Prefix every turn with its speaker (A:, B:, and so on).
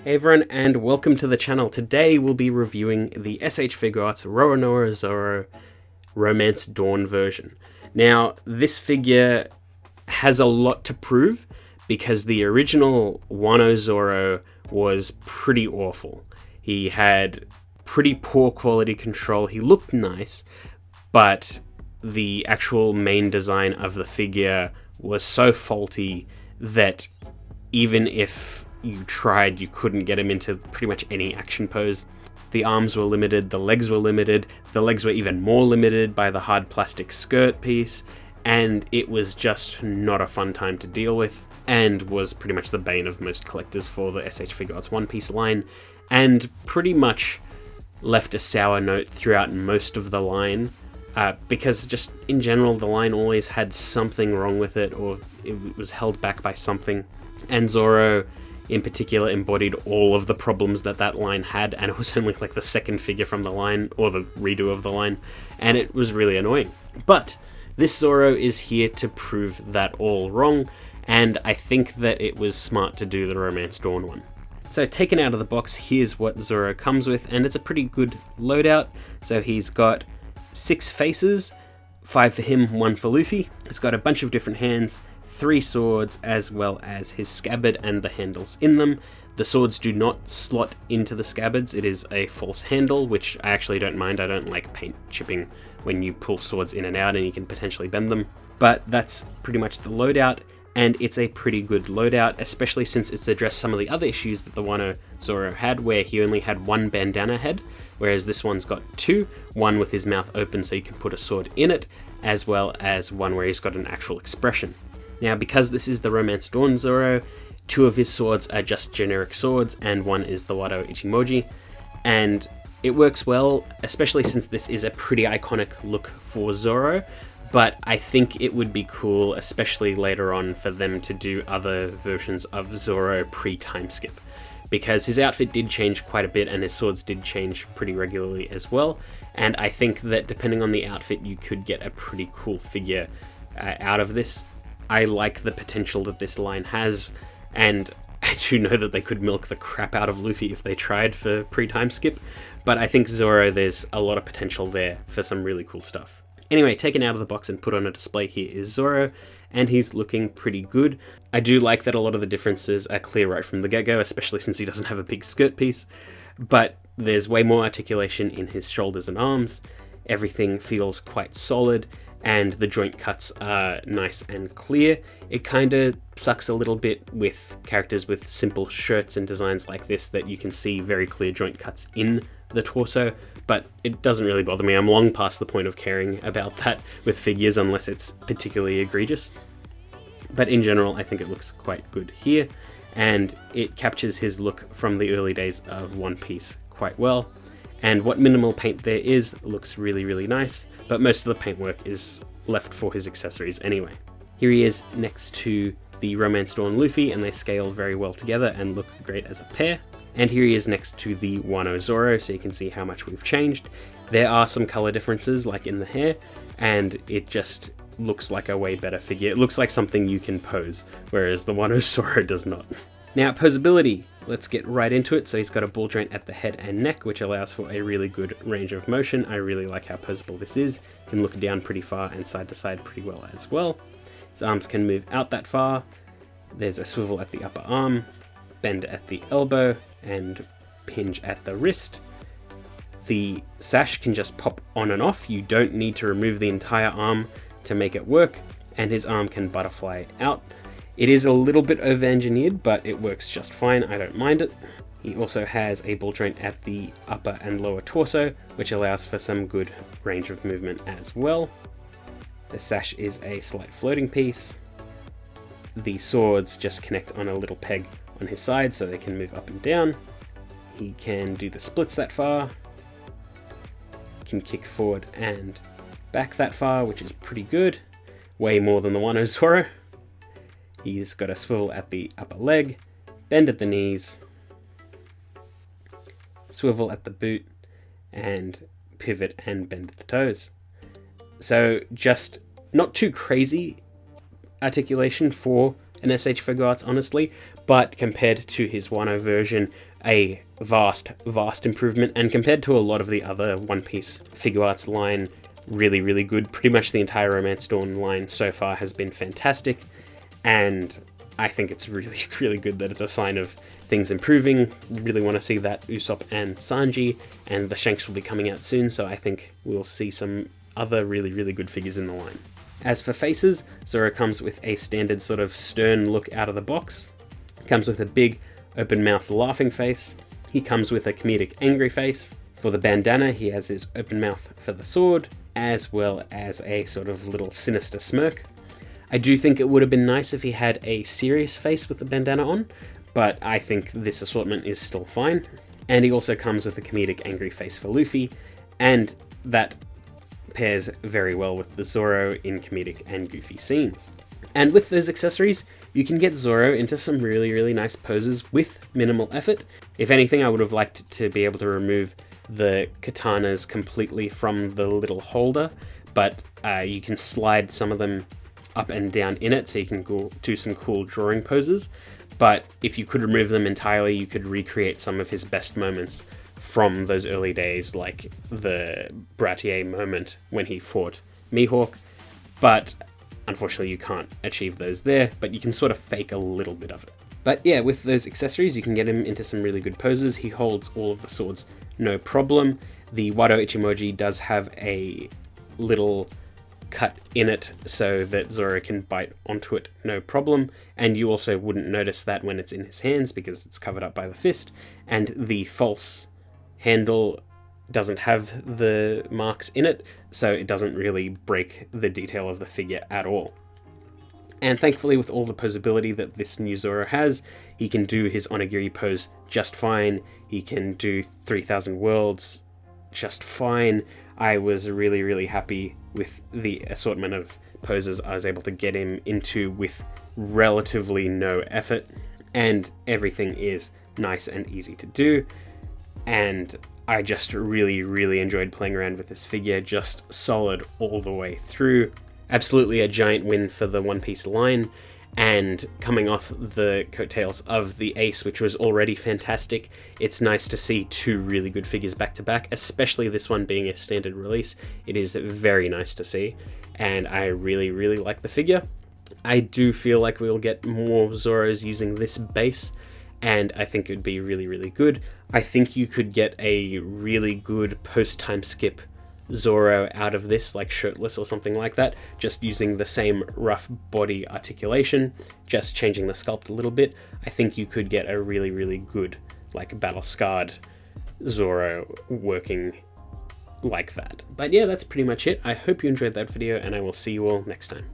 A: Hey everyone, and welcome to the channel. Today we'll be reviewing the S.H.Figuarts Roronoa Zoro Romance Dawn version. Now, this figure has a lot to prove because the original Wano Zoro was pretty awful. He had pretty poor quality control. He looked nice, but the actual main design of the figure was so faulty that even if you tried, you couldn't get him into pretty much any action pose. The arms were limited, the legs were even more limited by the hard plastic skirt piece, and it was just not a fun time to deal with, and was pretty much the bane of most collectors for the S.H.Figuarts One Piece line, and pretty much left a sour note throughout most of the line, because just in general the line always had something wrong with it, or it was held back by something, and Zoro in particular embodied all of the problems that line had, and it was only like the second figure from the line, or the redo of the line, and it was really annoying. But this Zoro is here to prove that all wrong, and I think that it was smart to do the Romance Dawn one. So taken out of the box, here's what Zoro comes with, and it's a pretty good loadout. So he's got 6 faces, 5 for him, 1 for Luffy. He's got a bunch of different hands, 3 swords, as well as his scabbard and the handles in them. The swords do not slot into the scabbards, it is a false handle, which I actually don't mind. I don't like paint chipping when you pull swords in and out and you can potentially bend them. But that's pretty much the loadout, and it's a pretty good loadout, especially since it's addressed some of the other issues that the Wano Zoro had, where he only had 1 bandana head, whereas this one's got 2, one with his mouth open so you can put a sword in it, as well as one where he's got an actual expression. Now, because this is the Romance Dawn Zoro, 2 of his swords are just generic swords, and 1 is the Wado Ichimoji, and it works well, especially since this is a pretty iconic look for Zoro, but I think it would be cool, especially later on, for them to do other versions of Zoro pre-time skip, because his outfit did change quite a bit, and his swords did change pretty regularly as well, and I think that depending on the outfit, you could get a pretty cool figure out of this. I like the potential that this line has, and I do know that they could milk the crap out of Luffy if they tried for pre-time skip, but I think Zoro, there's a lot of potential there for some really cool stuff. Anyway, taken out of the box and put on a display, here is Zoro, and he's looking pretty good. I do like that a lot of the differences are clear right from the get-go, especially since he doesn't have a big skirt piece, but there's way more articulation in his shoulders and arms. Everything feels quite solid, and the joint cuts are nice and clear. It kind of sucks a little bit with characters with simple shirts and designs like this that you can see very clear joint cuts in the torso, but it doesn't really bother me. I'm long past the point of caring about that with figures unless it's particularly egregious. But in general, I think it looks quite good here, and it captures his look from the early days of One Piece quite well. And what minimal paint there is looks really, really nice, but most of the paintwork is left for his accessories anyway. Here he is next to the Romance Dawn Luffy, and they scale very well together and look great as a pair. And here he is next to the Wano Zoro, so you can see how much we've changed. There are some color differences, like in the hair, and it just looks like a way better figure. It looks like something you can pose, whereas the Wano Zoro does not. Now, posability. Let's get right into it. So he's got a ball joint at the head and neck, which allows for a really good range of motion. I really like how posable this is. Can look down pretty far and side to side pretty well as well. His arms can move out that far. There's a swivel at the upper arm, bend at the elbow, and hinge at the wrist. The sash can just pop on and off. You don't need to remove the entire arm to make it work, and his arm can butterfly out. It is a little bit over-engineered, but it works just fine. I don't mind it. He also has a ball joint at the upper and lower torso, which allows for some good range of movement as well. The sash is a slight floating piece. The swords just connect on a little peg on his side so they can move up and down. He can do the splits that far. Can kick forward and back that far, which is pretty good. Way more than the Wano Zoro. He's got a swivel at the upper leg, bend at the knees, swivel at the boot, and pivot and bend at the toes. So just not too crazy articulation for an S.H.Figuarts, honestly, but compared to his Wano version, a vast improvement, and compared to a lot of the other One Piece Figuarts line, really good. Pretty much the entire Romance Dawn line so far has been fantastic, and I think it's really good that it's a sign of things improving. Really want to see that Usopp and Sanji, and the Shanks will be coming out soon, so I think we'll see some other really good figures in the line. As for faces, Zoro comes with a standard sort of stern look out of the box. Comes with a big open mouth laughing face. He comes with a comedic angry face. For the bandana, he has his open mouth for the sword, as well as a sort of little sinister smirk. I do think it would have been nice if he had a serious face with the bandana on, but I think this assortment is still fine. And he also comes with a comedic angry face for Luffy, and that pairs very well with the Zoro in comedic and goofy scenes. And with those accessories, you can get Zoro into some really nice poses with minimal effort. If anything, I would have liked to be able to remove the katanas completely from the little holder, but you can slide some of them up and down in it, so you can go do some cool drawing poses. But if you could remove them entirely, you could recreate some of his best moments from those early days, like the Bratier moment when he fought Mihawk. But unfortunately you can't achieve those there, but you can sort of fake a little bit of it. But yeah, with those accessories you can get him into some really good poses. He holds all of the swords no problem. The Wado Ichimoji does have a little cut in it so that Zoro can bite onto it no problem, and you also wouldn't notice that when it's in his hands because it's covered up by the fist, and the false handle doesn't have the marks in it, so it doesn't really break the detail of the figure at all. And thankfully, with all the posability that this new Zoro has, he can do his onigiri pose just fine. He can do 3000 worlds just fine. I was really happy with the assortment of poses I was able to get him into with relatively no effort, and everything is nice and easy to do. And I just really enjoyed playing around with this figure, just solid all the way through. Absolutely a giant win for the One Piece line, and coming off the coattails of the Ace, which was already fantastic, it's nice to see two really good figures back to back, especially this one being a standard release. It is very nice to see, and I really like the figure. I do feel like we'll get more Zoros using this base, and I think it'd be really good. I think you could get a really good post-time skip Zoro out of this, like shirtless or something like that, just using the same rough body articulation, just changing the sculpt a little bit. I think you could get a really good, like, battle-scarred Zoro working like that. But yeah, that's pretty much it. I hope you enjoyed that video, and I will see you all next time.